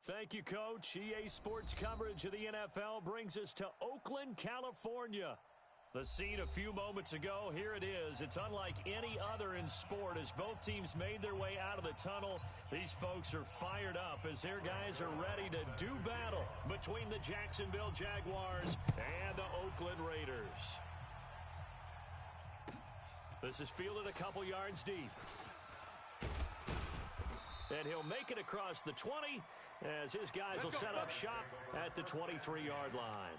Thank you, Coach. EA Sports coverage of the NFL brings us to Oakland, California. The scene a few moments ago, here it is. It's unlike any other in sport as both teams made their way out of the tunnel. These folks are fired up as their guys are ready to do battle between the Jacksonville Jaguars and the Oakland Raiders. This is fielded a couple yards deep. And he'll make it across the 20 as his guys will set up shop at the 23-yard line.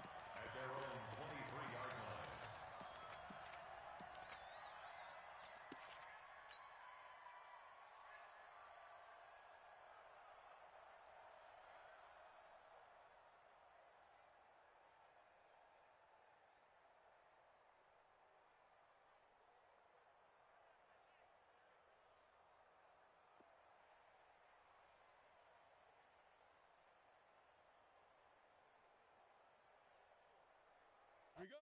Here we go.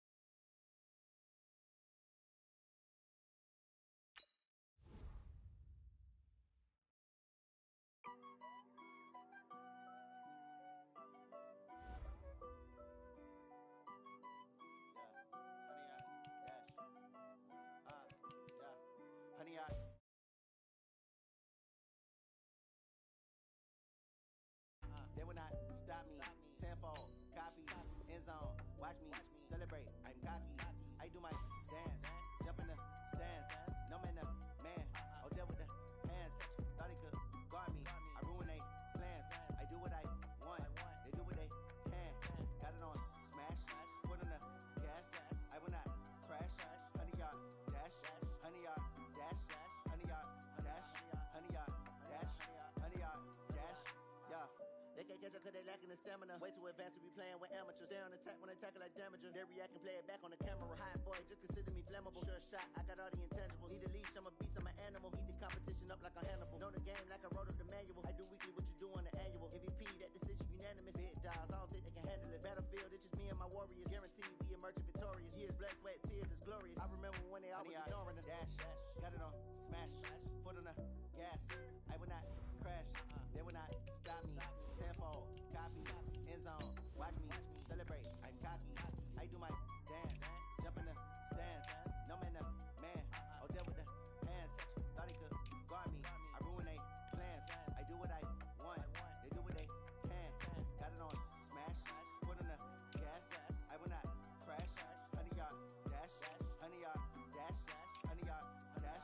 Honey, they will not stop me. Tenfold, copy, end zone. Watch me celebrate. I'm cocky. I do my dance, jump in the stands. No man, man. Oh, there with the hands. Thought he could guard me. I ruin they plans. I do what I want. They do what they can. Got it on smash. Put on the gas. I will not crash. 100-yard dash. 100-yard dash. 100-yard dash. 100-yard dash. 100-yard dash. Yeah. They can't catch up cause they lacking the stamina. Way too advanced to be playing with amateurs. Stay on attack when they tackle like damager. They react and play it back on the camera. Hot boy, just consider me flammable. Sure shot, I got all the intangibles. Need a leash, I'm a beast, I'm an animal. Heat the competition up like a Hannibal. Know the game like I wrote up the manual. I do weekly what you do on the annual. MVP, that decision unanimous. Big dials, I don't think they can handle it. Battlefield, it's just me and my warriors. Guaranteed we emerge victorious. Years, blood, sweat, tears is glorious. I remember when they always ignoring us. Dash, got it on smash. Foot on the gas. I will not crash. They will not stop me. Tenfold, copy, end zone. Watch me celebrate. I'm cocky. I do my dance, jump in the stands. No man, man. Oh, there with the hands. Thought he could guard me. I ruin they plans. I do what I want. They do what they can. Got it on smash. Put on the gas. I will not crash. 100-yard dash. 100-yard dash. 100-yard dash.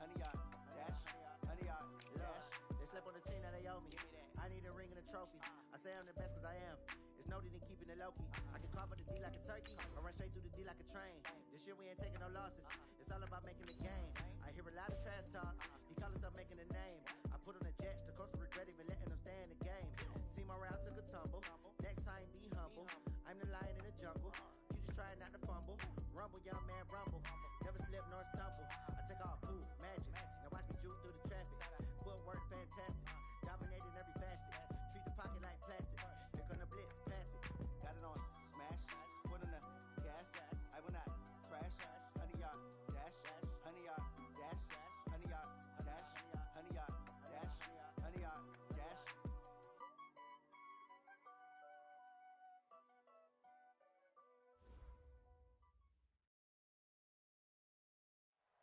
100-yard dash. 100-yard dash. They slept on the team that they owe me. I need a ring and a trophy. I say I'm the best cause I am. It's noted in keeping it low-key. I can carve the D like a turkey. I run straight through the D like a train. This year we ain't taking no losses. It's all about making the game. I hear a lot of trash talk. He call himself making a name. I put on the Jets. The coach regret even letting them stay in the game. Team morale took a tumble. Next time be humble. I'm the lion in the jungle. You just trying not to fumble. Rumble, young man, rumble. Never slip nor stumble. I take off, poof, magic. Now watch me juke through the traffic. Footwork fantastic. Dominating every facet. Treat the pocket like plastic. Here come the blitz, pass it. Got it on smash. Put on the gas. I will not crash. 100-yard dash. 100-yard dash. 100-yard dash. 100-yard dash. 100-yard dash.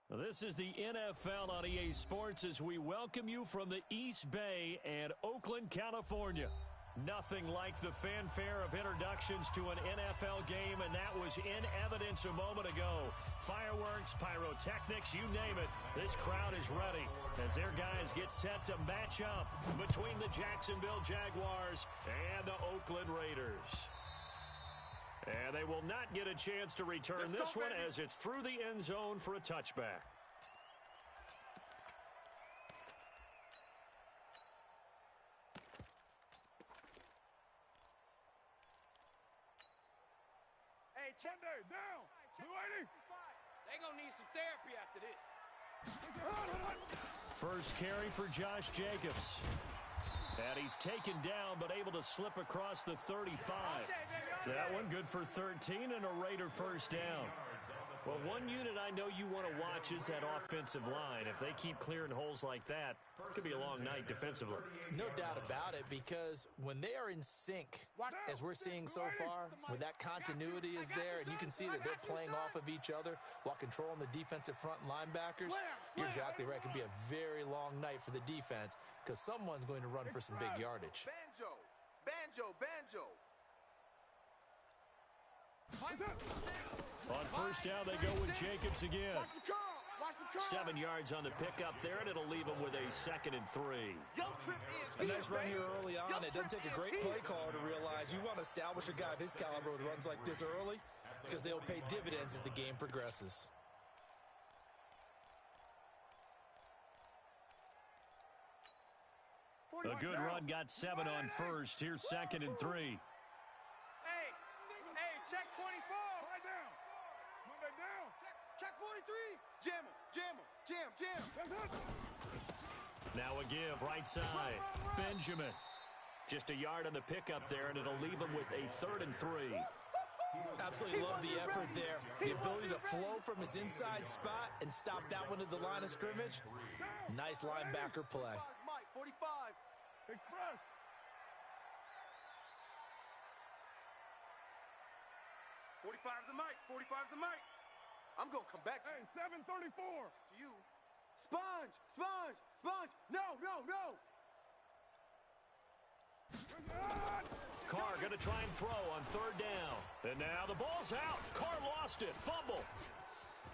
This is the NFL on EA Sports as we welcome you from the East Bay and Oakland, California. Nothing like the fanfare of introductions to an NFL game, and that was in evidence a moment ago. Fireworks, pyrotechnics, you name it. This crowd is ready as their guys get set to match up between the Jacksonville Jaguars and the Oakland Raiders. And they will not get a chance to return this one as it's through the end zone for a touchback. Hey, Chender, down. Blue 80. They gonna need some therapy after this. First carry for Josh Jacobs. And he's taken down, but able to slip across the 35. That one good for 13 and a Raider first down. Well, one unit I know you want to watch is that offensive line. If they keep clearing holes like that, it could be a long night defensively. No doubt about it, because when they are in sync, as we're seeing so far, when that continuity is there, and you can see that they're playing off of each other while controlling the defensive front linebackers, you're exactly right. It could be a very long night for the defense because someone's going to run for some big yardage. Banjo, banjo, banjo. On first down, they go with Jacobs again. Watch the car. Watch the car. 7 yards on the pickup there, and it'll leave them with a 2nd and 3. Your trip is A nice run baby. here early on. It doesn't take a great play caller to realize you want to establish a guy of his caliber with runs like this early because they'll pay dividends as the game progresses. A good run got 7 on first. Here's 2nd and 3. Hey, check 24. Right down. Monday down. Check 43. Jam him, jam him, jam. That's it. Now a give, right side. Benjamin. Just a yard on the pickup there, and it'll leave him with a 3rd and 3. Absolutely love the effort there. The ability to flow from his inside spot and stop that one at the line of scrimmage. Nice linebacker play. Mike, 45. Express. 45's the mic. 45's the mic. I'm going to come back to Hey, 734. you. Sponge, sponge, sponge. No. Carr going to try and throw on 3rd down. And now the ball's out. Carr lost it. Fumble.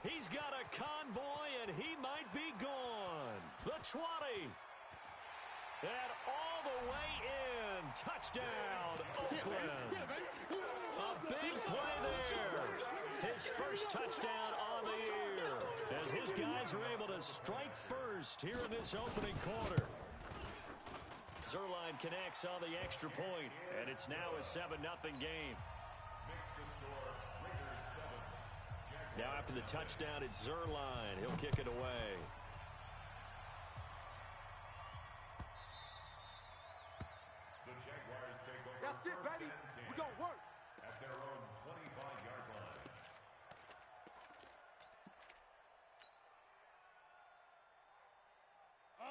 He's got a convoy, and he might be gone. The 20. And all the way in. Touchdown, Oakland. A big play there. His first touchdown on the year. As his guys are able to strike first here in this opening quarter. Zerline connects on the extra point, and it's now a 7-0 game. Now after the touchdown, it's Zerline. He'll kick it away. That's it, baby. We're going to work. At their own 25-yard line.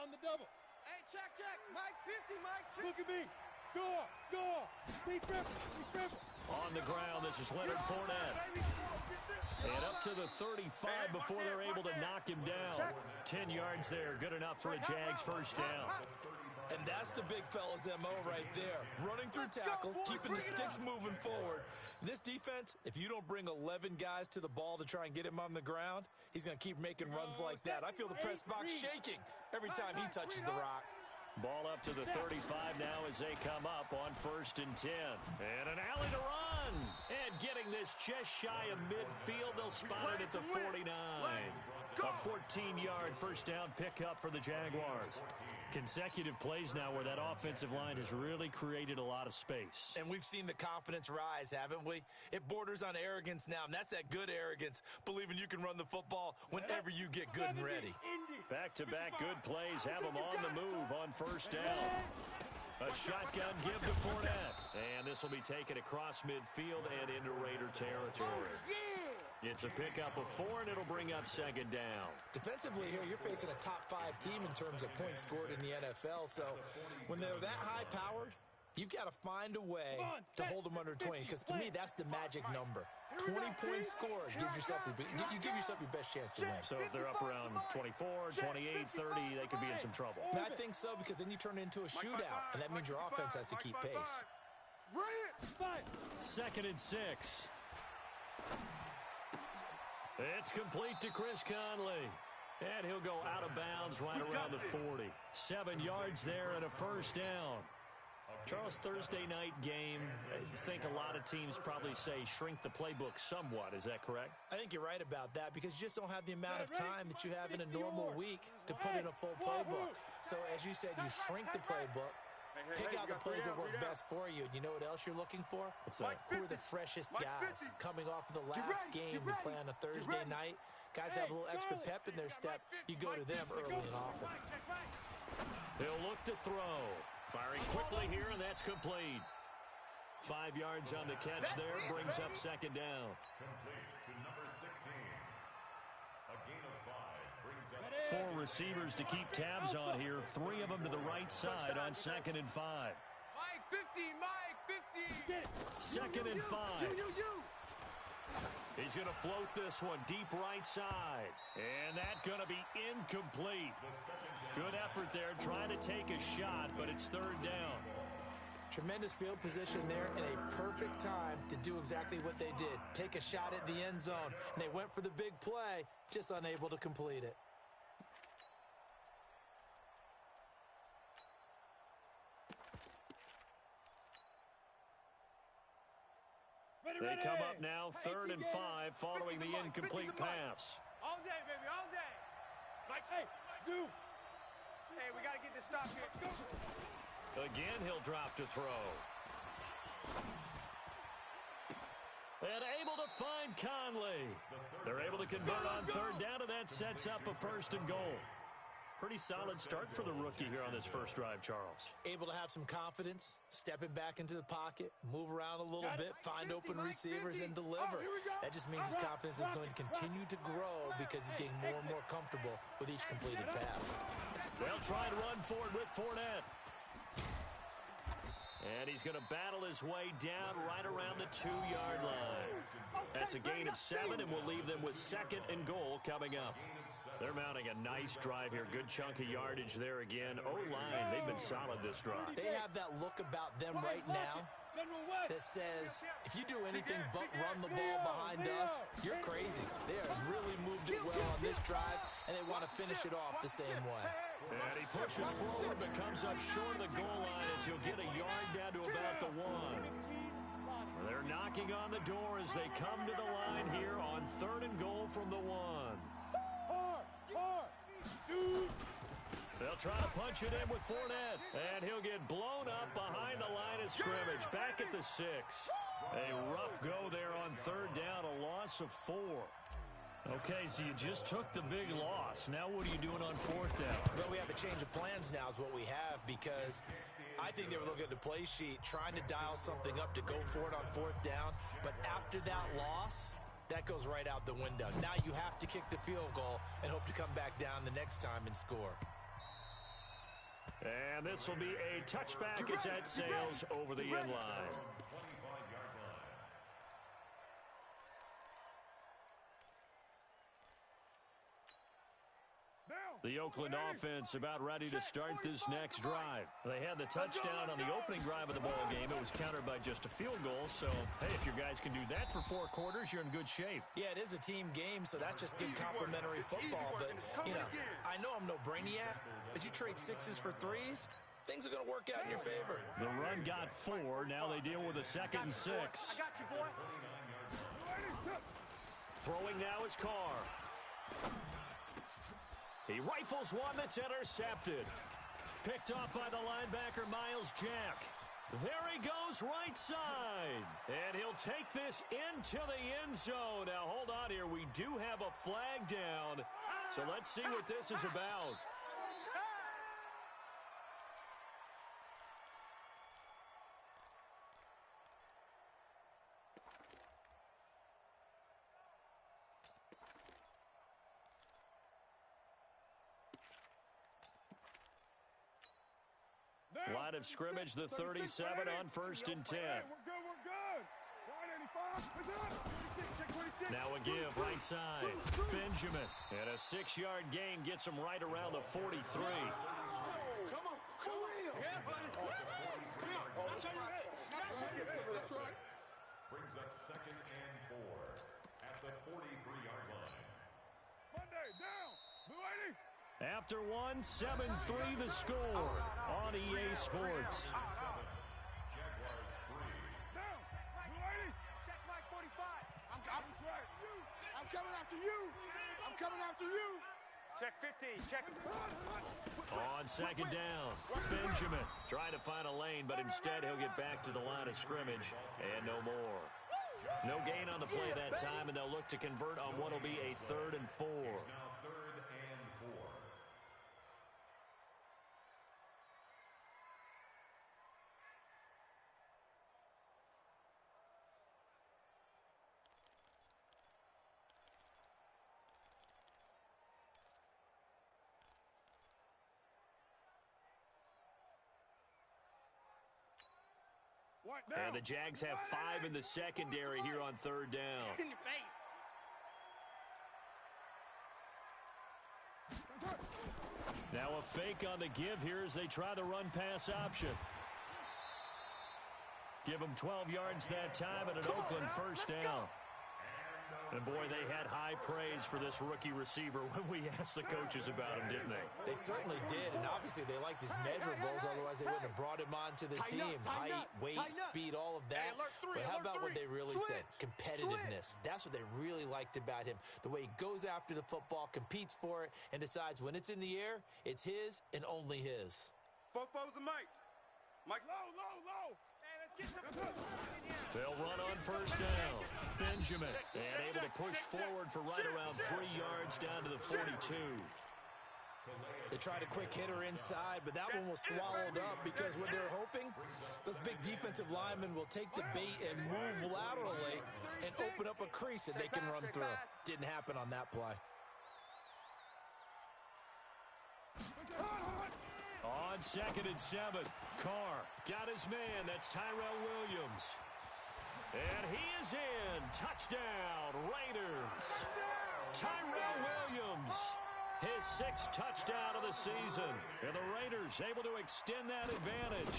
On the double. Hey, check. Mike 50, Mike 50. Look at me. Go. Be triple. On the ground, this is Leonard Fournette. And up to the 35 before they're able to knock him down. 10 yards there, good enough for a Jags first down. And that's the big fella's MO right there. Running through tackles, keeping the sticks moving forward. This defense, if you don't bring 11 guys to the ball to try and get him on the ground, he's going to keep making runs like that. I feel the press box shaking every time he touches the rock. Ball up to the 35 now as they come up on 1st and 10. And an alley to run. And getting this just shy of midfield, they'll spot it at the 49. A 14-yard first down pickup for the Jaguars. Consecutive plays now where that offensive line has really created a lot of space. And we've seen the confidence rise, haven't we? It borders on arrogance now, and that's that good arrogance, believing you can run the football whenever you get good and ready. Back-to-back good plays have them on the move on first down. A shotgun give to Fournette. And this will be taken across midfield and into Raider territory. It's a pickup of 4, and it'll bring up 2nd down. Defensively here, you're facing a top-5 team in terms of points scored in the NFL. So when they're that high-powered, you've got to find a way to hold them under 20. Because to me, that's the magic number. 20 points scored gives yourself you give yourself your best chance to win. So if they're up around 24, 28, 30, they could be in some trouble. And I think so, because then you turn it into a shootout, and that means your offense has to keep pace. 2nd and 6. It's complete to Chris Conley. And he'll go out of bounds right around the 40. 7 yards there and a first down. Charles, Thursday night game, I think a lot of teams probably say shrink the playbook somewhat. Is that correct? I think you're right about that because you just don't have the amount of time that you have in a normal week to put in a full playbook. So as you said, you shrink the playbook, pick out the plays that work best for you. And you know what else you're looking for? Who are the freshest guys coming off of the last game you play on a Thursday night? Guys have a little extra pep in their step. You go to them early and often. He'll look to throw. Firing quickly here, and that's complete. 5 yards on the catch there, brings up 2nd down. Complete to number 16. 4 receivers to keep tabs on here. 3 of them to the right side on 2nd and 5. Mike, 15, Mike, 15. 2nd and 5. He's going to float this one deep right side. And that's going to be incomplete. Good effort there trying to take a shot, but it's 3rd down. Tremendous field position there and a perfect time to do exactly what they did. Take a shot at the end zone. And they went for the big play, just unable to complete it. They come up now 3rd and 5 following the incomplete pass. All day, baby, all day. Mike, hey, zoom. Hey, we got to get this stop here. Go. Again, he'll drop to throw. And able to find Conley. They're able to convert on 3rd down, and that sets up a 1st and goal. Pretty solid start for the rookie here on this first drive, Charles. Able to have some confidence, stepping back into the pocket, move around a little bit, find open receivers, and deliver. That just means his confidence is going to continue to grow because he's getting more and more comfortable with each completed pass. They'll try to run forward with Fournette. And he's going to battle his way down right around the 2-yard line. That's a gain of 7, and we'll leave them with 2nd and goal coming up. They're mounting a nice drive here. Good chunk of yardage there again. O-line, they've been solid this drive. They have that look about them right now that says, if you do anything but run the ball behind us, you're crazy. They have really moved it well on this drive, and they want to finish it off the same way. And he pushes forward but comes up short of the goal line as he'll get a yard down to about the 1. They're knocking on the door as they come to the line here on 3rd and goal from the 1. They'll try to punch it in with Fournette, and he'll get blown up behind the line of scrimmage, back at the 6. A rough go there on 3rd down, a loss of 4. Okay, so you just took the big loss. Now what are you doing on 4th down? Well, we have a change of plans now is what we have, because I think they were looking at the play sheet, trying to dial something up to go for it on 4th down. But after that loss, that goes right out the window. Now you have to kick the field goal and hope to come back down the next time and score. And this will be a touchback as that sails over the end line. The Oakland offense about ready to start this next drive. They had the touchdown on the opening drive of the ball game. It was countered by just a field goal. So, hey, if your guys can do that for 4 quarters, you're in good shape. Yeah, it is a team game, so that's just good complimentary football. But, you know, I know I'm no brainiac, but you trade 6s for 3s, things are going to work out in your favor. The run got 4. Now they deal with a 2nd and 6. I got you, boy. Throwing now is Carr. He rifles one that's intercepted. Picked off by the linebacker, Miles Jack. There he goes right side. And he'll take this into the end zone. Now, hold on here. We do have a flag down. So let's see what this is about. Line of scrimmage, the 37 on 1st and 10. We're good. Now a give right side. Benjamin. And a 6-yard gain gets him right around the 43. Come on, come on. Yeah, buddy. Brings up 2nd and 4 at the 43-yard line. Monday, down. Blue 80. After 1, 7-3 the score on EA Sports. Jaguars 3. Down. Blue 80. Check Mike 45. I'm coming after you. I'm coming after you. Check 15. Check. On 2nd down, Benjamin trying to find a lane, but instead he'll get back to the line of scrimmage and no more. No gain on the play that time, and they'll look to convert on what will be a 3rd and 4. Now 3rd and 4. And the Jags have 5 in the secondary here on third down. In your face. Now a fake on the give here as they try the run-pass option. Give them 12 yards that time and an Oakland first down. And, boy, they had high praise for this rookie receiver when we asked the coaches about him, didn't they? They certainly did, and obviously they liked his measurables, otherwise they wouldn't have brought him onto the team. Height, weight, speed, all of that. But how about what they really said? Competitiveness. That's what they really liked about him. The way he goes after the football, competes for it, and decides when it's in the air, it's his and only his. Foes and Mike. Mike. Low. Hey, let's get some. They'll run on first down. Benjamin, and able to push forward for right around 3 yards down to the 42. They tried a quick hitter inside, but that one was swallowed up because what they're hoping, those big defensive linemen will take the bait and move laterally and open up a crease that they can run through. Didn't happen on that play. On 2nd and 7, Carr got his man. That's Tyrell Williams. And he is in. Touchdown, Raiders. Tyrell Williams, his 6th touchdown of the season. And the Raiders able to extend that advantage.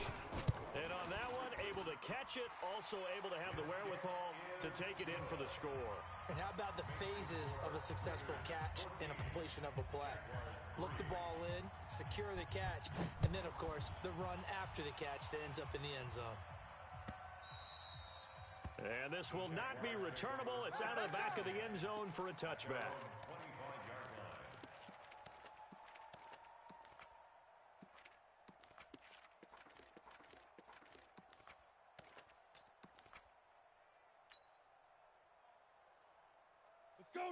And on that one, able to catch it, also able to have the wherewithal to take it in for the score. And how about the phases of a successful catch and a completion of a play? Look the ball in, secure the catch, and then, of course, the run after the catch that ends up in the end zone. And this will not be returnable. It's out of the back of the end zone for a touchback.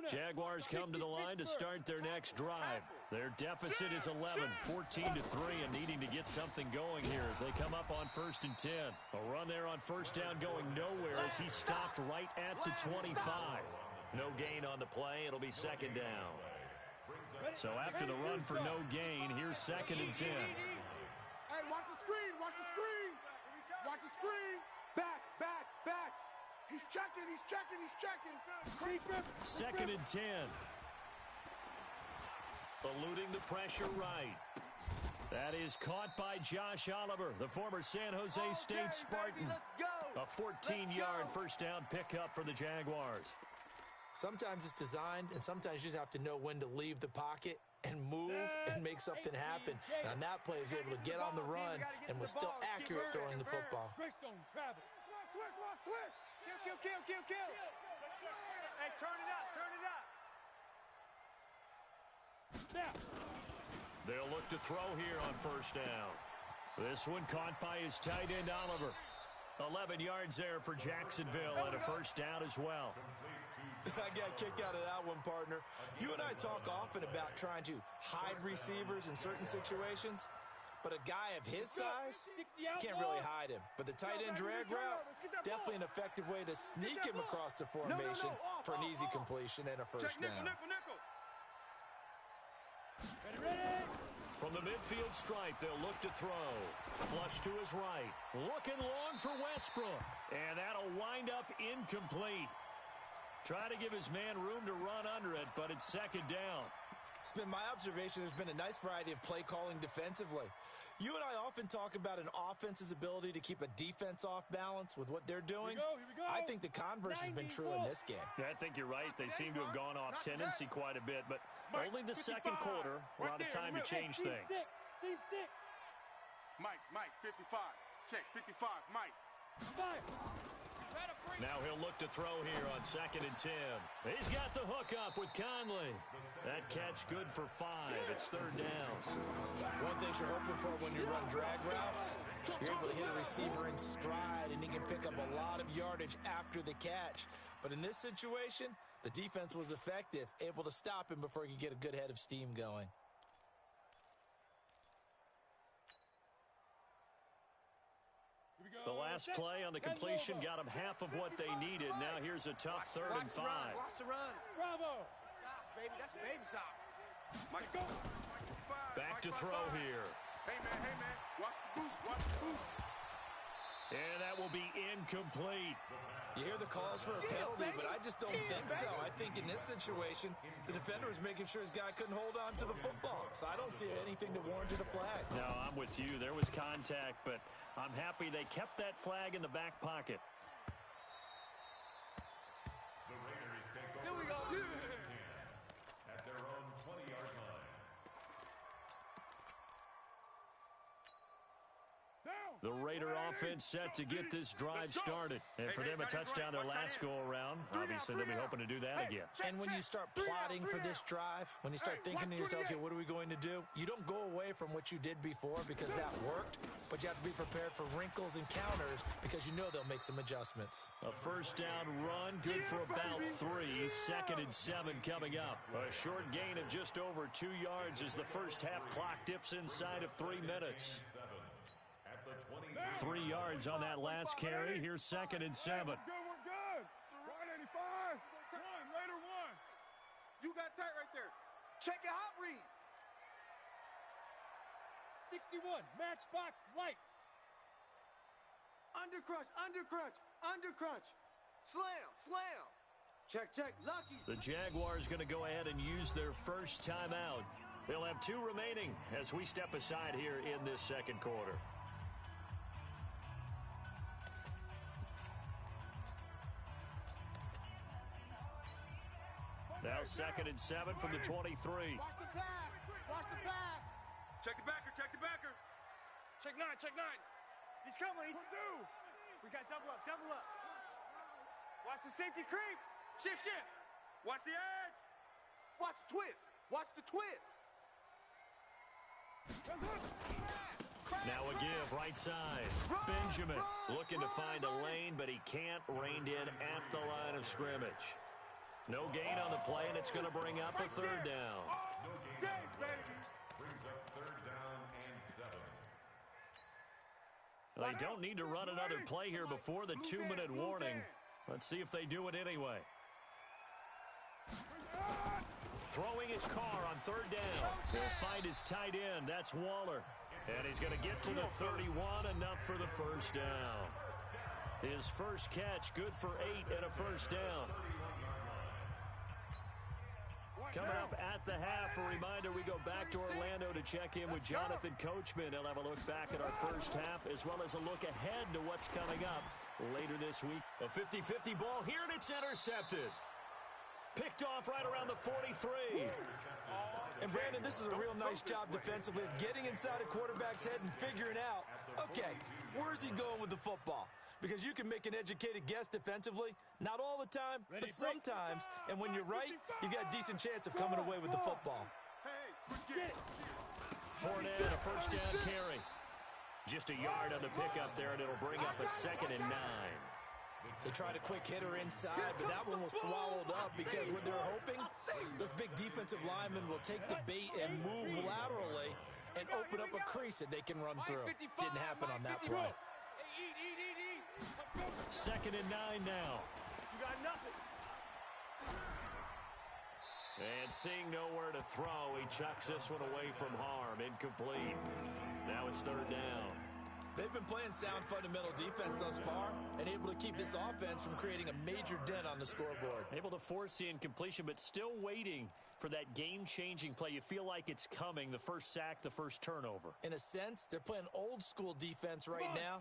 Jaguars come to the line to start their next drive. Their deficit is 11, 14-3, and needing to get something going here as they come up on 1st and 10. A run there on first down going nowhere as he stopped right at the 25. No gain on the play. It'll be 2nd down. So after the run for no gain, here's 2nd and 10. Hey, watch the screen. Watch the screen. Watch the screen. Back. He's checking. 2nd and 10. Eluding the pressure right. That is caught by Josh Oliver, the former San Jose State Spartan. A 14-yard first down pickup for the Jaguars. Sometimes it's designed, and sometimes you just have to know when to leave the pocket and move and make something happen. And on that play, he was able to get on the run and was still accurate throwing the football. Kill. Hey, turn it up. They'll look to throw here on first down. This one caught by his tight end, Oliver. 11 yards there for Jacksonville and a first down as well. I got a kick out of that one, partner. You and I talk often about trying to hide receivers in certain situations, but a guy of his size can't really hide him. But the tight end drag route, definitely an effective way to sneak him across the formation for an easy completion and a first down. From the midfield stripe, they'll look to throw. Flush to his right. Looking long for Westbrook. And that'll wind up incomplete. Try to give his man room to run under it, but it's 2nd down. It's been my observation there's been a nice variety of play calling defensively. You and I often talk about an offense's ability to keep a defense off balance with what they're doing. Here we go. I think the converse has been true in this game. I think you're right. They seem to have gone off tendency quite a bit, but only the second quarter, a lot of time to change things. Mike, 55. Check, 55, Mike. Now he'll look to throw here on 2nd and 10. He's got the hook up with Conley. That catch good for 5. It's 3rd down. One thing you're hoping for when you run drag routes, you're able to hit a receiver in stride, and he can pick up a lot of yardage after the catch. But in this situation, the defense was effective, able to stop him before he could get a good head of steam going. The last play on the completion got them half of what they needed. Now here's a tough 3rd and 5. Watch the run. Bravo. Sock, baby. That's baby sock. Mike, Back to throw here. Hey, man. Watch the boot. And that will be incomplete. You hear the calls for a penalty, but I just don't think so. I think in this situation, the defender was making sure his guy couldn't hold on to the football. So I don't see anything to warrant a flag. No, I'm with you. There was contact, but I'm happy they kept that flag in the back pocket. The Raiders take over. Here we go. At their own 20-yard line. The Raider offense set to get this drive started. And for them, a touchdown their last go-around. Obviously, they'll be hoping to do that again. And when you start plotting for this drive, when you start thinking to yourself, okay, what are we going to do? You don't go away from what you did before because that worked, but you have to be prepared for wrinkles and counters because you know they'll make some adjustments. A first down run, good for about 3. 2nd and 7 coming up. A short gain of just over 2 yards as the first half clock dips inside of 3 minutes. 3 yards on that last carry. Here's 2nd and 7. We're good. 185. Raider 1. You got tight right there. Check your hot read. 61, match box, lights. Undercrunch, undercrunch, undercrunch. Slam, slam. Check, lucky. The Jaguars going to go ahead and use their first timeout. They'll have 2 remaining as we step aside here in this second quarter. Now 2nd and 7 from the 23. Watch the pass. Watch the pass. Check the backer, check the backer. Check 9. He's coming. We got double up. Watch the safety creep. Shift. Watch the edge. Watch the twist. Watch the twist. Now a give, right side. Benjamin looking to find a lane, but he can't. Reined in at the line of scrimmage. No gain on the play, and it's going to bring up a 3rd down. Brings up 3rd down and 7. They don't need to run another play here before the 2-minute warning. Let's see if they do it anyway. Throwing his car on 3rd down. He'll find his tight end. That's Waller. And he's going to get to the 31, enough for the first down. His first catch, good for 8 and a first down. Coming up at the half, a reminder, we go back to Orlando to check in with Jonathan Coachman. He'll have a look back at our first half as well as a look ahead to what's coming up later this week. A 50-50 ball here, and it's intercepted. Picked off right around the 43. And Brandon, this is a real nice job defensively of getting inside a quarterback's head and figuring out, okay, where's he going with the football? Because you can make an educated guess defensively, not all the time, but sometimes. And when you're right, you got a decent chance of coming away with the football. Fournette, a first down carry. Just a yard on the pickup there, and it'll bring up a 2nd and 9. They tried a quick hitter inside, but that one was swallowed up because what they're hoping, those big defensive linemen will take the bait and move laterally and open up a crease that they can run through. Didn't happen on that play. 2nd and 9 now. You got nothing. And seeing nowhere to throw, he chucks this one away from harm. Incomplete. Now it's 3rd down. They've been playing sound fundamental defense thus far and able to keep this offense from creating a major dent on the scoreboard. Able to force the incompletion, but still waiting for that game-changing play. You feel like it's coming, the first sack, the first turnover. In a sense, they're playing old-school defense right now.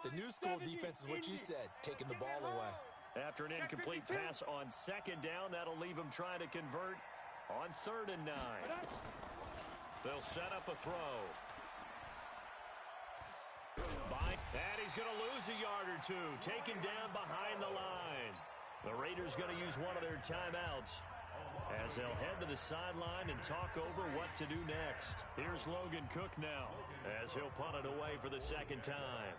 The new school defense is what you said, taking the ball away. After an incomplete pass on 2nd down, that'll leave him trying to convert on 3rd and 9. They'll set up a throw. And he's going to lose a yard or 2, taken down behind the line. The Raiders going to use one of their timeouts as they'll head to the sideline and talk over what to do next. Here's Logan Cook now as he'll punt it away for the 2nd time.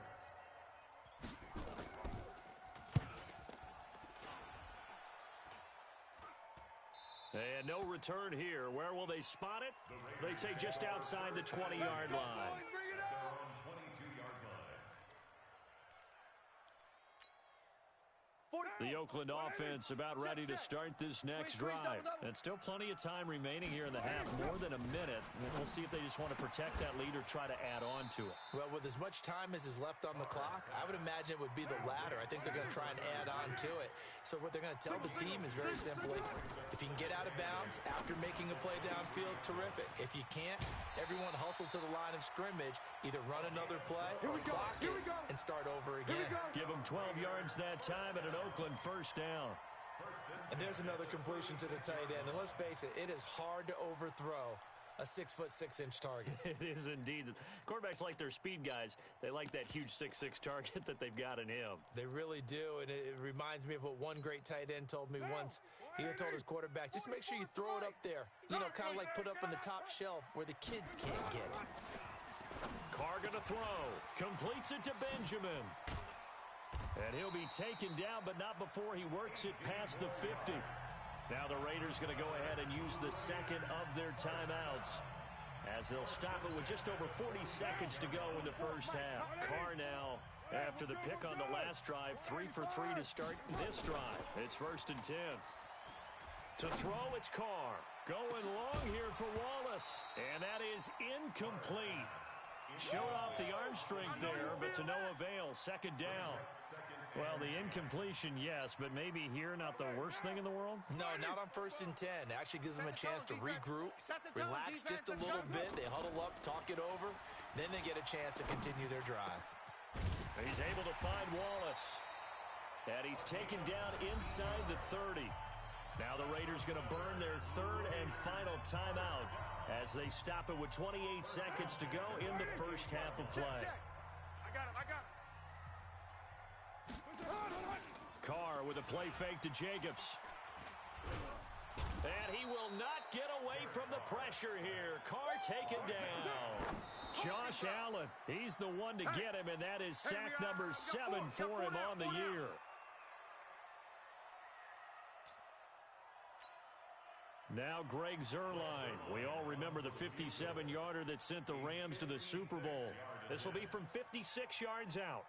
And no return here. Where will they spot it? They say just outside the 20-yard line. The Oakland offense about ready to start this next drive. And still plenty of time remaining here in the half, more than a minute. And we'll see if they just want to protect that lead or try to add on to it. Well, with as much time as is left on the clock, I would imagine it would be the latter. I think they're going to try and add on to it. So what they're going to tell the team is very simply, if you can get out of bounds after making a play downfield, terrific. If you can't, everyone hustle to the line of scrimmage, either run another play or clock it and start over again. Give them 12 yards that time at an Oakland first down. And there's another completion to the tight end. And let's face it, it is hard to overthrow a 6'6" target. It is indeed. Quarterbacks like their speed guys. They like that huge 6'6" target that they've got in him. They really do, and it reminds me of what one great tight end told me once. He had told his quarterback, just make sure you throw it up there. You know, kind of like put up on the top shelf where the kids can't get it. Carr going to throw. Completes it to Benjamin. And he'll be taken down, but not before he works it past the 50. Now the Raiders going to go ahead and use the second of their timeouts as they'll stop it with just over 40 seconds to go in the first half. Carr now, after the pick on the last drive, 3 for 3 to start this drive. It's 1st and 10. To throw, it's Carr. Going long here for Wallace. And that is incomplete. Showed off the arm strength there, but to no avail. 2nd down. Well, the incompletion, yes, but maybe here not the worst thing in the world? No, not on 1st and 10. It actually gives them a chance to regroup, relax just a little bit. They huddle up, talk it over. Then they get a chance to continue their drive. He's able to find Wallace. And he's taken down inside the 30. Now the Raiders going to burn their 3rd and final timeout as they stop it with 28 seconds to go in the first half of play. I got him. Carr with a play fake to Jacobs. And he will not get away from the pressure here. Carr taken down. Josh Allen, he's the one to get him, and that is sack number 7 for him on the year. Now Greg Zuerlein. We all remember the 57-yarder that sent the Rams to the Super Bowl. This will be from 56 yards out.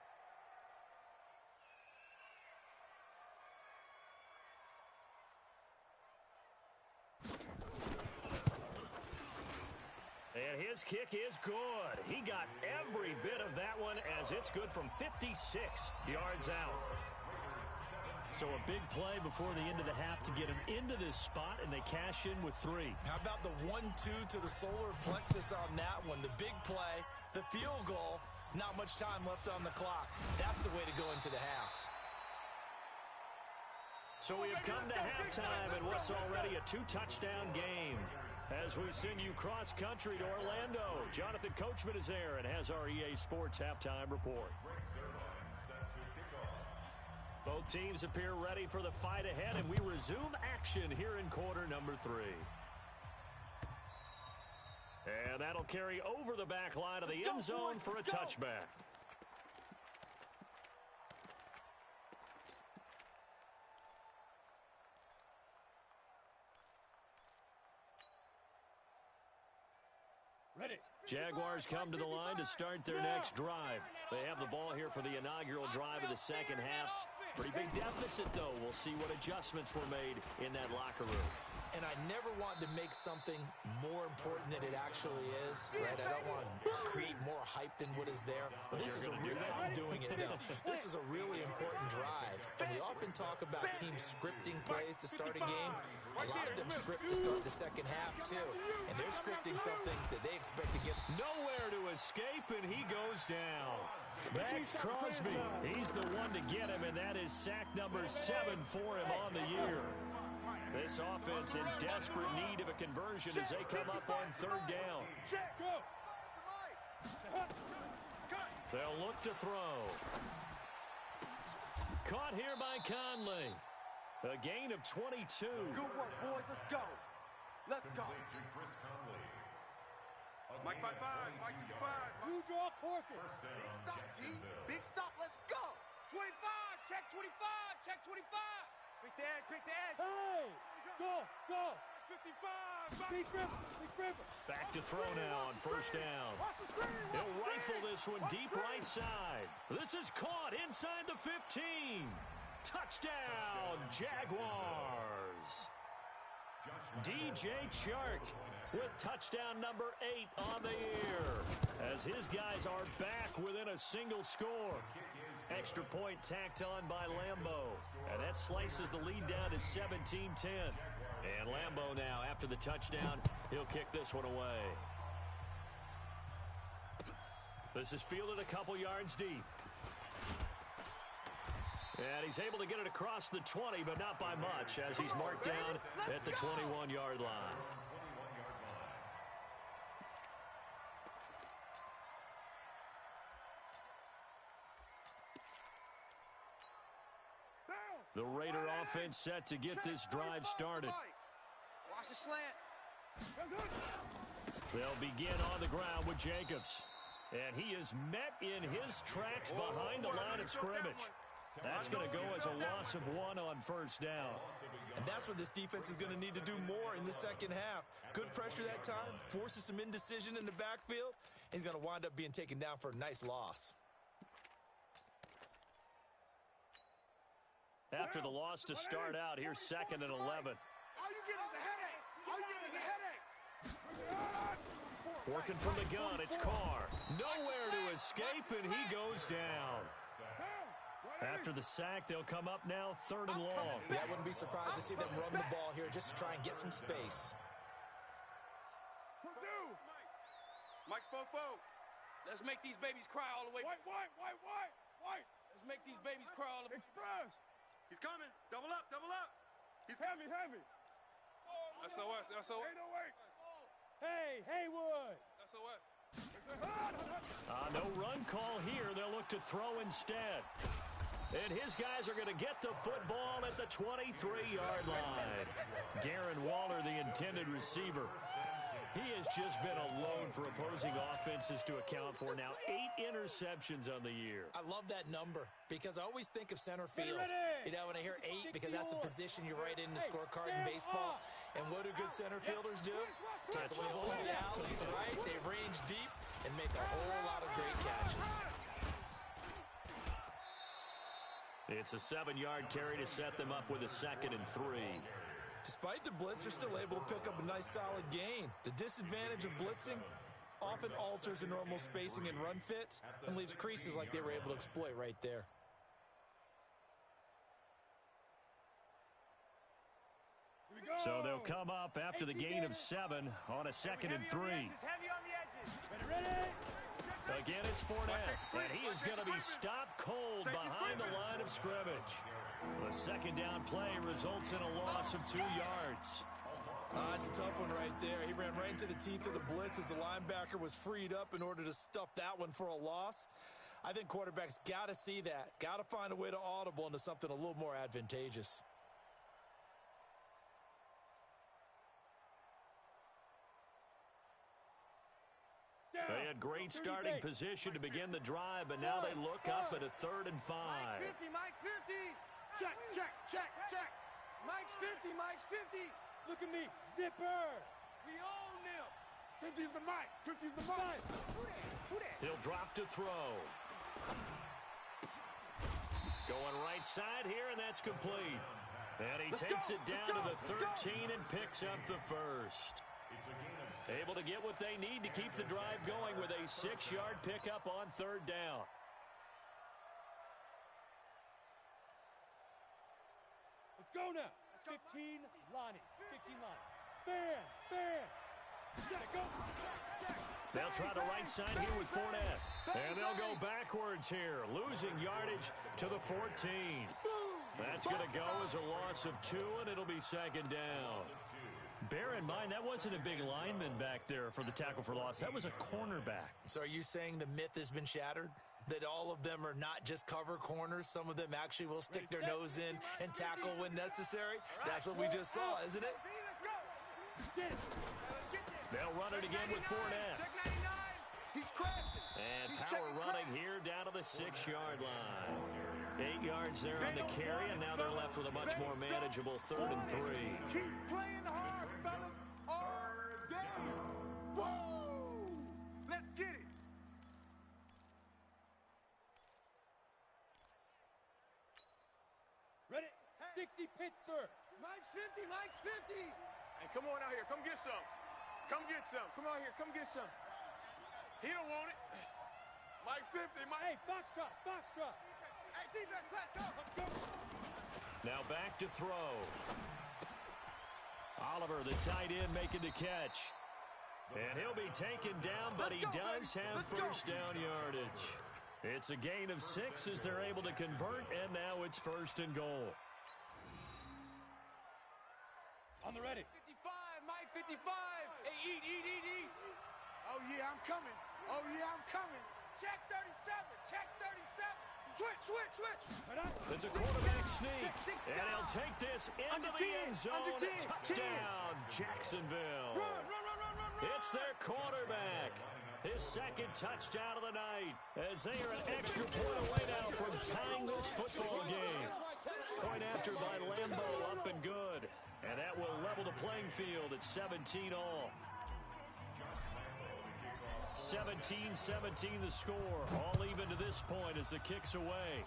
And his kick is good. He got every bit of that one as it's good from 56 yards out. So a big play before the end of the half to get him into this spot, and they cash in with 3. How about the 1-2 to the solar plexus on that one? The big play, the field goal, not much time left on the clock. That's the way to go into the half. So we have come to halftime in what's already a 2-touchdown game. As we send you cross-country to Orlando, Jonathan Coachman is there and has our EA Sports halftime report. Both teams appear ready for the fight ahead, and we resume action here in quarter number 3. And that'll carry over the back line of the end zone for a touchback. Ready. Jaguars come to the line to start their next drive. They have the ball here for the inaugural drive of the second half. Pretty big deficit, though. We'll see what adjustments were made in that locker room. And I never want to make something more important than it actually is, right? I don't want to create more hype than what is there. But this is a really, I'm doing it now. This is a really important drive. And we often talk about teams scripting plays to start a game. A lot of them script to start the second half, too. And they're scripting something that they expect to get. Nowhere to escape, and he goes down. Max Crosby, he's the one to get him, and that is sack number 7 for him on the year. This offense in desperate need of a conversion as they come up on 3rd down. They'll look to throw. Caught here by Conley. A gain of 22. Good work, boys. Let's go. Let's go. Mike 5-5. Mike 65. You draw Corker. Big stop, G. Big stop. Let's go. 25. Check 25. Check 25. Quick the edge. Quick the edge. Hey! Go! 55. Big Ripper! Back to throw now on 1st down. He'll rifle this one deep right side. This is caught inside the 15. Touchdown, Jaguars. DJ Chark with touchdown number 8 on the year, as his guys are back within a single score. Extra point tacked on by Lambeau, and that slices the lead down to 17-10. And Lambeau now, after the touchdown, he'll kick this one away. This is fielded a couple yards deep. And he's able to get it across the 20, but not by much, as he's marked down at the 21-yard line. The Raider offense set to get this drive started. Watch the slant. They'll begin on the ground with Jacobs. And he is met in his tracks behind the line of scrimmage. That's going to go as a loss of 1 on first down. And that's what this defense is going to need to do more in the second half. Good pressure that time, forces some indecision in the backfield. He's going to wind up being taken down for a nice loss. After the loss to start out, here's 2nd and 11. All you get is a headache. All you get is a headache. Working from the gun, it's Carr. Nowhere to escape, and he goes down. After the sack, they'll come up now 3rd and long. Yeah, I wouldn't be surprised to see them run the ball here just to try and get some space. Mike's fofo. Let's make these babies cry all the way. White. Let's make these babies cry all the way. Express. He's coming. Double up. He's Heavy. SOS. 808. Hey, Haywood. SOS. No run call here. They'll look to throw instead. And his guys are going to get the football at the 23-yard line. Darren Waller, the intended receiver. He has just been alone for opposing offenses to account for now 8 interceptions on the year. I love that number because I always think of center field. You know, when I hear 8, because that's the position you write in the scorecard in baseball. And what do good center fielders do? Take away all the alleys, right? They range deep and make a whole lot of great catches. It's a 7-yard carry to set them up with a 2nd and 3. Despite the blitz, they're still able to pick up a nice solid gain. The disadvantage of blitzing often alters the normal spacing and run fits and leaves creases like they were able to exploit right there. So they'll come up after the gain of 7 on a 2nd and 3. Again, it's Fournette, and he is going to be stopped cold behind the line of scrimmage. The 2nd down play results in a loss of 2 yards. It's a tough one right there. He ran right into the teeth of the blitz as the linebacker was freed up in order to stuff that one for a loss. I think quarterbacks got to see that. Got to find a way to audible into something a little more advantageous. They had great starting position to begin the drive, but now they look up at a 3rd and 5. Mike 50. Check. Mike's 50. Look at me. Zipper. We own them. 50's the Mike. 50's the Mike. He'll drop to throw. Going right side here, and that's complete. And he takes it down to the 13 and picks up the 1st. Able to get what they need to keep the drive going with a 6-yard pickup on 3rd down. Let's go now. 15 Lonnie. Bam. Check, go. Check. They'll try the right side here with Fournette. And they'll go backwards here, losing yardage to the 14. That's going to go as a loss of 2, and it'll be 2nd down. Bear in mind, that wasn't a big lineman back there for the tackle for loss. That was a cornerback. So are you saying the myth has been shattered? That all of them are not just cover corners? Some of them actually will stick their nose in and tackle when necessary? That's what we just saw, isn't it? They'll run it again with Fournette. Check 99. He's crashing. And power running here down to the 6-yard line. 8 yards there on the carry, and now they're left with a much more manageable 3rd and 3. Keep playing hard, fellas. All day. Whoa! Let's get it. 60, Pittsburgh. Mike's 50, Mike's 50. Hey, come on out here. Come get some. Come get some. Come out here. Come get some. He don't want it. Mike 50, Mike. Hey, Foxtrot, Foxtrot. Hey, defense, let's go. Let's go. Now back to throw. Oliver, the tight end, making the catch. And he'll be taken down, but he does have first down yardage. It's a gain of 6 as they're able to convert, and now it's 1st and goal. On the ready. 55, Mike 55. Hey, eat. Oh, yeah, I'm coming. Oh, yeah, I'm coming. Check 37. Check 37. Switch. It's a quarterback sneak, and he'll take this into the end zone. Touchdown, Jacksonville. Run. It's their quarterback. His second touchdown of the night, as they are an extra point away now from tying this football game. Point after by Lambo, up and good. And that will level the playing field at 17 all. 17-17 the score. All even to this point as the kick's away.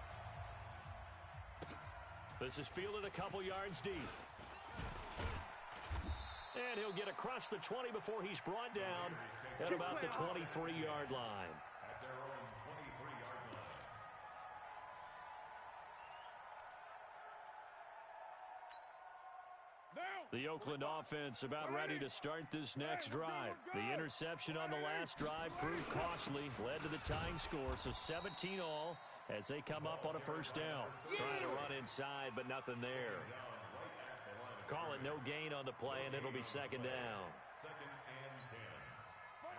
This is fielded a couple yards deep. And he'll get across the 20 before he's brought down at about the 23-yard line. At their own 23-yard line. The Oakland offense about ready to start this next drive. The interception on the last drive proved costly, led to the tying score, so 17 all as they come up on a first down. Trying to run inside, but nothing there. Call it no gain on the play, and it'll be second down. 2nd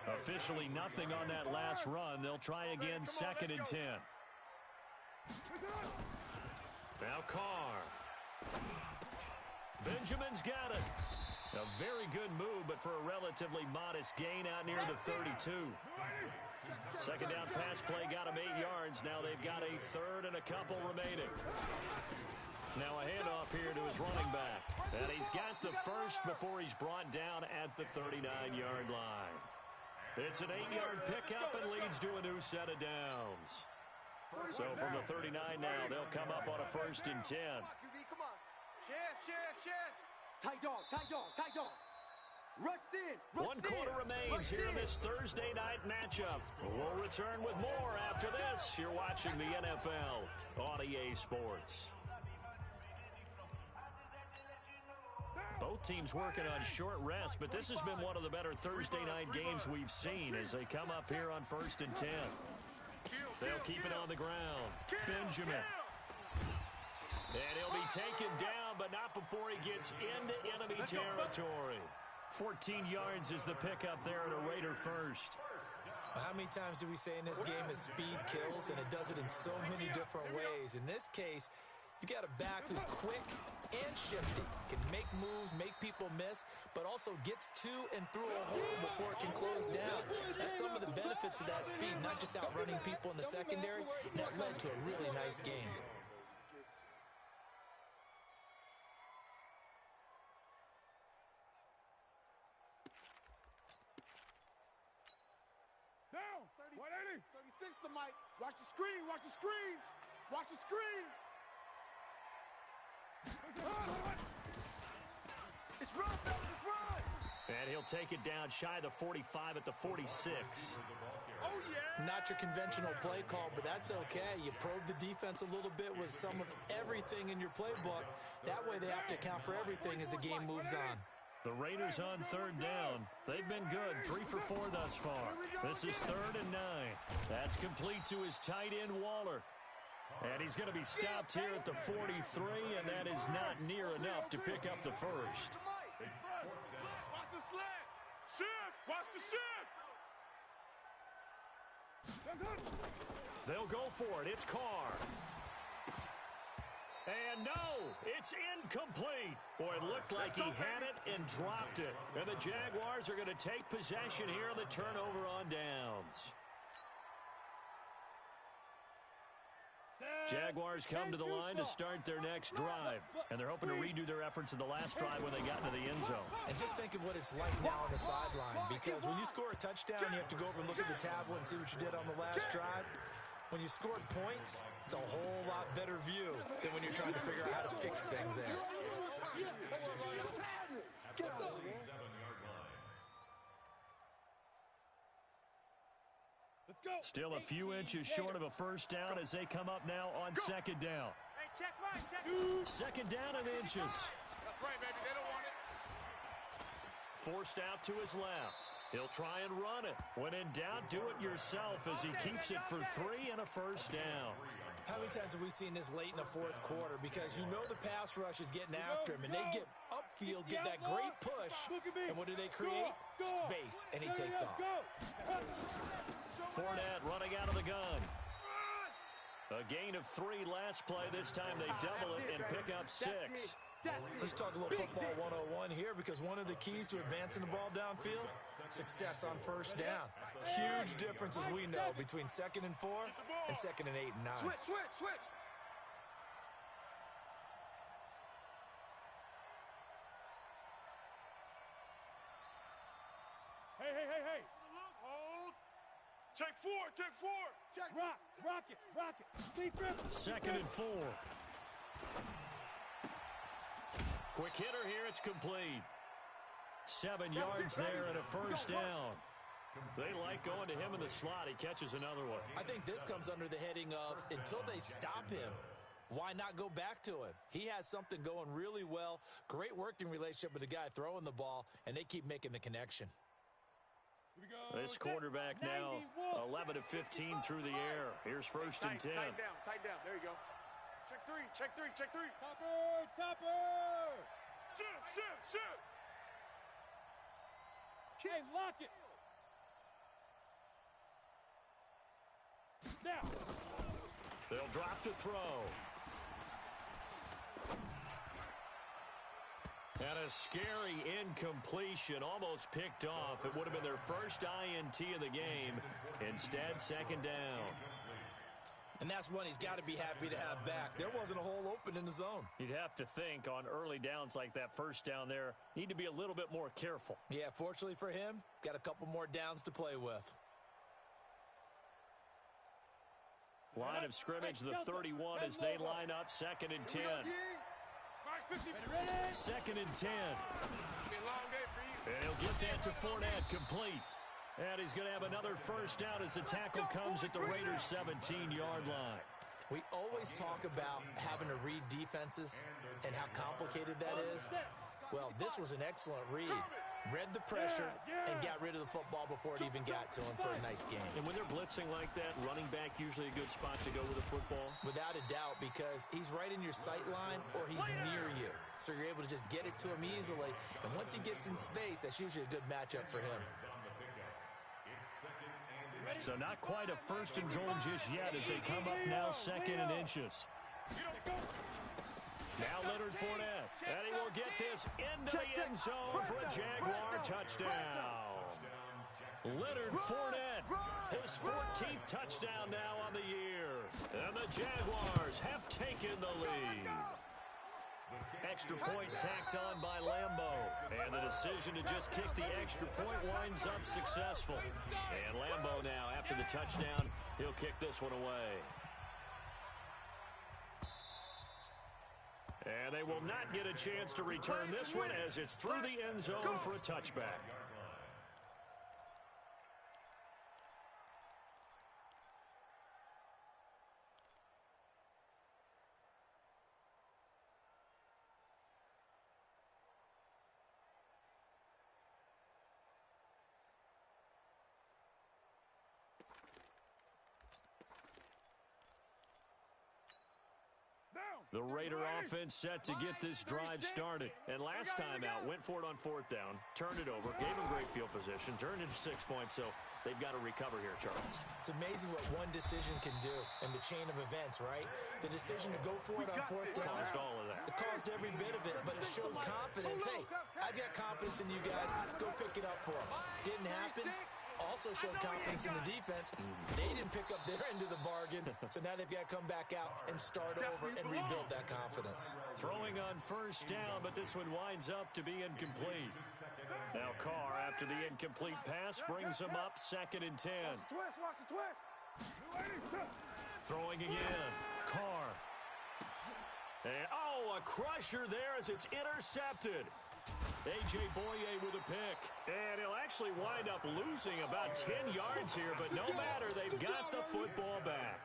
and 10. Officially nothing on that last run. They'll try again, 2nd and 10. Now Carr. Benjamin's got it. A very good move, but for a relatively modest gain out near the 32. Second down pass play got him 8 yards. Now they've got a third and a couple remaining. Now a handoff here to his running back. And he's got the first before he's brought down at the 39-yard line. It's an 8-yard pickup and leads to a new set of downs. So from the 39 now, they'll come up on a 1st and 10. Come on. Shift. Tight dog. Rush in. One quarter remains here in this Thursday night matchup. We'll return with more after this. You're watching the NFL on EA Sports. Both teams working on short rest, but this has been one of the better Thursday night games we've seen as they come up here on 1st and 10. They'll keep it on the ground. Benjamin. And he'll be taken down, but not before he gets into enemy territory. 14 yards is the pickup there at a Raider first. How many times do we say in this game that speed kills, and it does it in so many different ways? In this case, you got a back who's quick and shifty, can make moves, make people miss, but also gets to and through a hole before it can close down. That's some of the benefits of that speed, not just outrunning people in the secondary. That led to a really nice game. Down. 180. 36 to Mike. Watch the screen. Watch the screen. Watch the screen. It's run, fellas, it's run. And he'll take it down shy of the 45 at the 46. Oh, yeah. Not your conventional play call, but that's okay. You probe the defense a little bit with some of everything in your playbook. That way they have to account for everything as the game moves on. The Raiders on 3rd down. They've been good, 3 for 4 thus far. This is 3rd and 9. That's complete to his tight end, Waller. And he's going to be stopped here at the 43, and that is not near enough to pick up the first. Watch the slant. Shift. Watch the shift. They'll go for it. It's Carr. And no, it's incomplete. Boy, it looked like he had it and dropped it. And the Jaguars are going to take possession here on the turnover on downs. Jaguars come to the line to start their next drive, and they're hoping to redo their efforts in the last drive when they got into the end zone. And just think of what it's like now on the sideline, because when you score a touchdown, you have to go over and look at the tablet and see what you did on the last drive. When you scored points, it's a whole lot better view than when you're trying to figure out how to fix things there. Get out of the 7-yard line. Let's go. Still a few inches short of a first down as they come up now on second down. Hey, check right, check. Second down and inches. That's right, baby. They don't want it. Forced out to his left. He'll try and run it. When in doubt, do it yourself as he keeps it for 3 and a first down. How many times have we seen this late in the fourth quarter? Because you know the pass rush is getting after him, and they get upfield, get that great push, and what do they create? Space, and he takes off. Fournette running out of the gun. A gain of 3 last play. This time they double it and pick up 6. Let's talk a little football 101 here, because one of the keys to advancing the ball downfield, success on first down. Huge difference, as we know, between 2nd and 4 and 2nd and 8 and 9. Switch. Hey. Hold. Take 4. Check. Rock it. Defense. 2nd and 4. Quick hitter here. It's complete. 7 yards there and a first down. They like going to him in the slot. He catches another one. I think this comes under the heading of, until they stop him, why not go back to him? He has something going really well. Great working relationship with the guy throwing the ball, and they keep making the connection. This quarterback now 11 of 15 through the air. Here's 1st and 10. Tight down. There you go. Check three. Topper. Shoot. Hey, lock it. Now. They'll drop to throw. And a scary incompletion, almost picked off. It would have been their first INT of the game. Instead, 2nd down. And that's one he's got to be happy to have back. There wasn't a hole open in the zone. You'd have to think on early downs like that first down there, need to be a little bit more careful. Yeah, fortunately for him, got a couple more downs to play with. Line of scrimmage, the 31 as they line up 2nd and 10. 2nd and 10. And he'll get that to Fournette, complete. And he's going to have another first down as the tackle comes at the Raiders' 17-yard line. We always talk about having to read defenses and how complicated that is. Well, this was an excellent read. Read the pressure and got rid of the football before it even got to him for a nice game. And when they're blitzing like that, running back usually a good spot to go with the football? Without a doubt, because he's right in your sight line or he's near you. So you're able to just get it to him easily. And once he gets in space, that's usually a good matchup for him. So not quite a 1st and goal just yet as they come up now 2nd and inches. Now Leonard Fournette, and he will get this into the end zone for a Jaguar touchdown. Leonard Fournette, his 14th touchdown now on the year. And the Jaguars have taken the lead. Extra point tacked on by Lambo. And the decision to just kick the extra point winds up successful. And Lambo now, after the touchdown, he'll kick this one away. And they will not get a chance to return this one as it's through the end zone for a touchback. The Raider offense set to get this drive started. And last time out, went for it on 4th down, turned it over, gave them great field position, turned into 6 points, so they've got to recover here, Charles. It's amazing what one decision can do in the chain of events, right? The decision to go for it on 4th down. Caused all of that. It caused every bit of it, but it showed confidence. Hey, I've got confidence in you guys. Go pick it up for them. Didn't happen. Also showed confidence in the defense. They didn't pick up their end of the bargain, so now they've got to come back out and start over and rebuild that confidence. Throwing on 1st down, but this one winds up to be incomplete. Now Carr, after the incomplete pass, brings him up 2nd and 10. Watch the twist. Throwing again. Carr. And, a crusher there as it's intercepted. A.J. Boye with a pick. And he'll actually wind up losing about 10 yards here, but no matter, they've got the football back.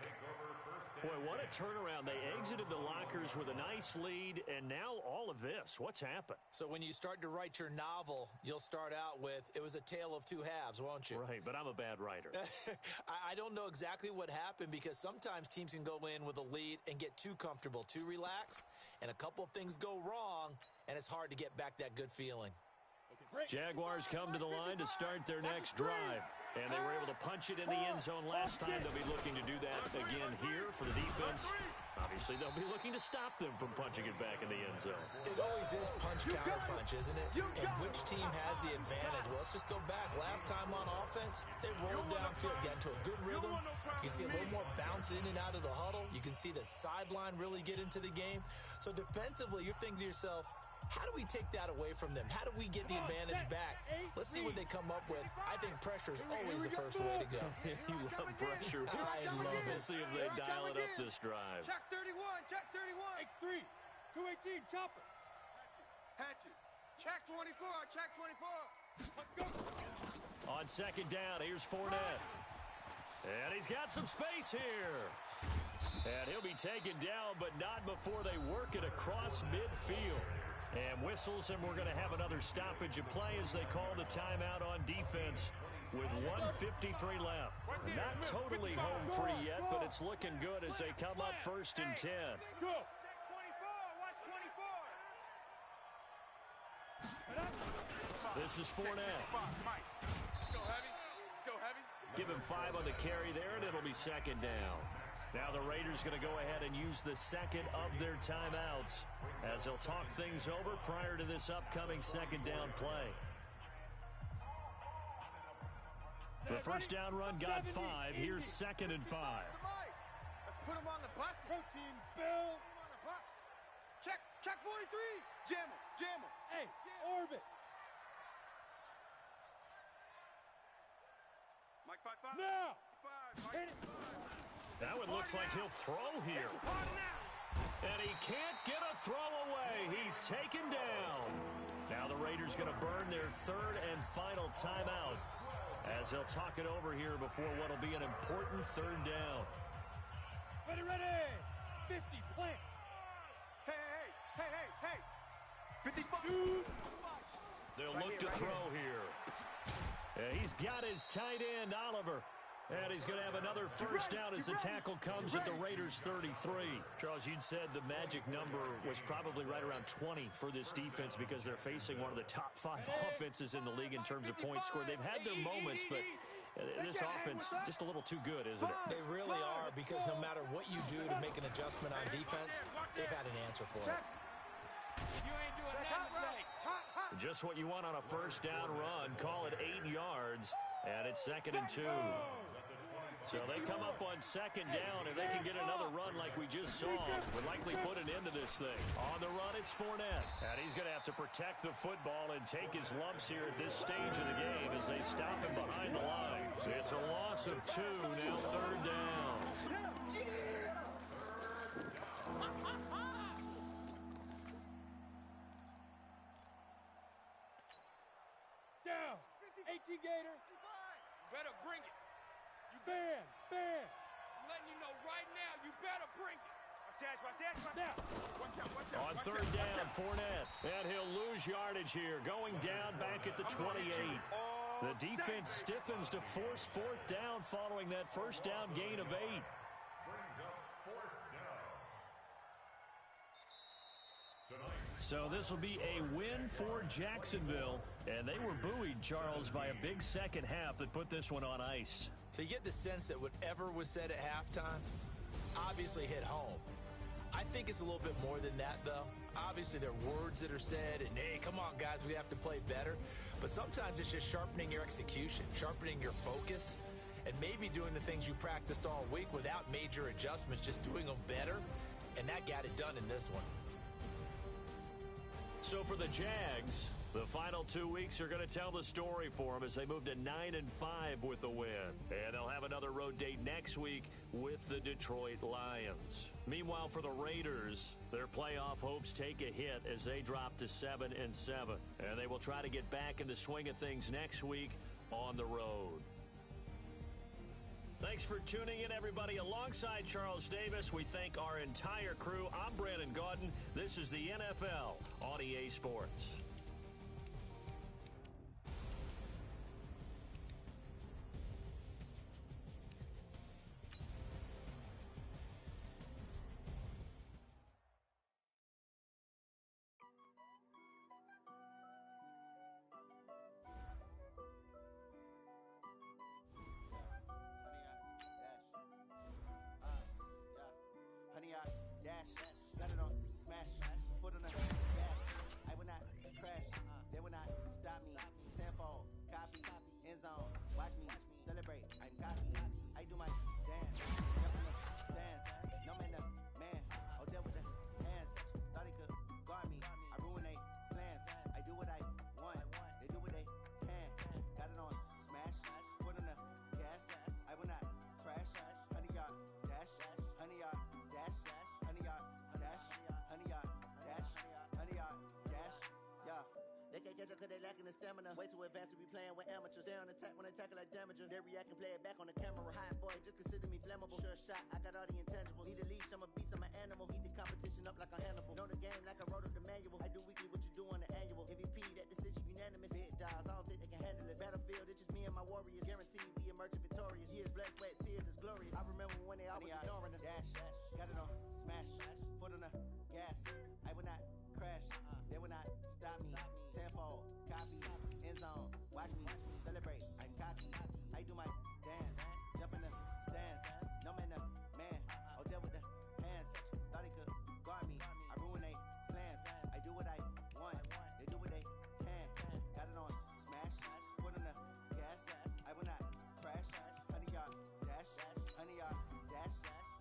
Boy, what a turnaround. They exited the lockers with a nice lead, and now all of this. What's happened? So when you start to write your novel, you'll start out with, it was a tale of two halves, won't you? Right, but I'm a bad writer. I don't know exactly what happened because sometimes teams can go in with a lead and get too comfortable, too relaxed, and a couple of things go wrong, and it's hard to get back that good feeling. Jaguars come to the line to start their next drive. And they were able to punch it in the end zone last time. They'll be looking to do that again here for the defense. Obviously, they'll be looking to stop them from punching it back in the end zone. It always is punch-counter-punch, isn't it? And which team has the advantage? Well, let's just go back. Last time on offense, they rolled downfield, got into a good rhythm. You can see a little more bounce in and out of the huddle. You can see the sideline really get into the game. So defensively, you're thinking to yourself, how do we take that away from them? How do we get the advantage back? Let's see what they come up with. I think pressure is always the first way to go. You love pressure. I love it. We'll see if they dial it up this drive. Check 31, check 31. X3, 218, chopper. Hatchet. Check 24, check 24. On second down, here's Fournette. And he's got some space here. And he'll be taken down, but not before they work it across midfield. And whistles, and we're going to have another stoppage of play as they call the timeout on defense with 1:53 left. Not totally home free yet, but it's looking good as they come up 1st and 10. Go. Check 24, watch 24. This is Fournette. Mike. Let's go heavy. Let's go heavy. Give him 5 on the carry there, and it'll be second down. Now the Raiders going to go ahead and use the second of their timeouts as they'll talk things over prior to this upcoming second down play. The first down run got 5. Here's 2nd and 5. Let's put him on the bus. Protein spill. On the bus. Check 43. Jam him, jam him. Hey, orbit. Mike 5-5. Now. 5, Hit it. That one looks like he'll throw here. And he can't get a throw away. He's taken down. Now the Raiders going to burn their 3rd and final timeout as they'll talk it over here before what will be an important 3rd down. Ready. 50, plant. Hey. 55. They'll look to throw here. And he's got his tight end, Oliver. And he's going to have another first down as the tackle comes at the Raiders' 33. Charles, you'd said the magic number was probably right around 20 for this defense because they're facing one of the top 5 offenses in the league in terms of points scored. They've had their moments, but this offense just a little too good, isn't it? They really are because no matter what you do to make an adjustment on defense, they've had an answer for it. You ain't doing nothing today. Just what you want on a first down run. Call it 8 yards, and it's 2nd and 2. So they come up on 2nd down. If they can get another run like we just saw, would likely put an end to this thing. On the run, it's Fournette. And he's going to have to protect the football and take his lumps here at this stage of the game as they stop him behind the line. It's a loss of 2, now 3rd down. Down. 18 Gator. Better bring it. Bam. I'm letting you know right now, you better bring it. Watch that. Now. Watch out. On 3rd down, Fournette. And he'll lose yardage here, going down back at the 28. The defense stiffens to force 4th down following that first down gain of 8. Brings up 4th down. Tonight. So this will be a win for Jacksonville. And they were buoyed, Charles, by a big second half that put this one on ice. So you get the sense that whatever was said at halftime obviously hit home. I think it's a little bit more than that, though. Obviously, there are words that are said, and, hey, come on, guys, we have to play better. But sometimes it's just sharpening your execution, sharpening your focus, and maybe doing the things you practiced all week without major adjustments, just doing them better, and that got it done in this one. So for the Jags, The final 2 weeks are going to tell the story for them as they move to 9-5 with the win. And they'll have another road date next week with the Detroit Lions. Meanwhile, for the Raiders, their playoff hopes take a hit as they drop to 7-7. And they will try to get back in the swing of things next week on the road. Thanks for tuning in, everybody. Alongside Charles Davis, we thank our entire crew. I'm Brandon Gaudin. This is the NFL on EA Sports. Honey, I dash, got it on, smash, foot on the gas. I will not crash, they will not stop me. Tenfold, copy, end zone, watch me celebrate. I'm cocky, I do my dance, jump in the stands. No man, the man, oh deal with the hands. Thought he could guard me, I ruin they plans. I do what I want, they do what they can. Got it on, smash, foot on the gas. I will not crash, honey, y'all dash, honey, y'all. They can't catch up cause they lacking the stamina. Way too advanced to be playing with amateurs. They on attack when they tackle like damager. They react and play it back on the camera. Hot boy, just consider me flammable. Sure shot, I got all the intangibles. Need a leash, I'm a beast, I'm an animal. Heat the competition up like a Hannibal. Know the game like I wrote up the manual. I do weekly what you do on the annual. MVP, that decision unanimous. Big dials, I don't think they can handle it. Battlefield, it's just me and my warriors. Guaranteed we emerging victorious. Years, blood, sweat, tears is glorious. I remember when they always ignoring us. Dash, got it on, smash, foot on the gas. I will not crash, they will not stop me. Tenfold, copy, end zone, watch me celebrate. I'm cocky, I do my dance, jump in the stands. No man, the man, oh deal with the hands. Thought he could guard me, I ruin they plans. I do what I want, they do what they can. Got it on, smash, foot on the gas. I will not crash, honey y'all dash, honey y'all dash,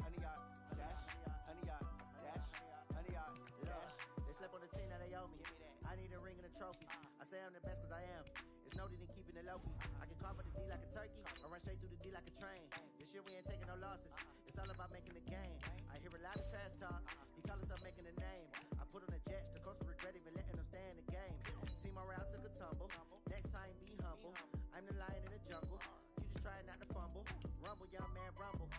honey y'all dash, honey y'all dash, honey y'all dash. They slept on the team that they owe me. I need a ring and a trophy. I say I'm the best cause I am. It's no need in keeping it low-key. I can call for the D like a turkey, or run straight through the D like a train. This year we ain't taking no losses. It's all about making the game. I hear a lot of trash talk. He call himself making a name. I put on the Jets. The coach regret even letting them stay in the game. Team morale took a tumble. Next time be humble. I'm the lion in the jungle. You just trying not to fumble. Rumble, young man, rumble.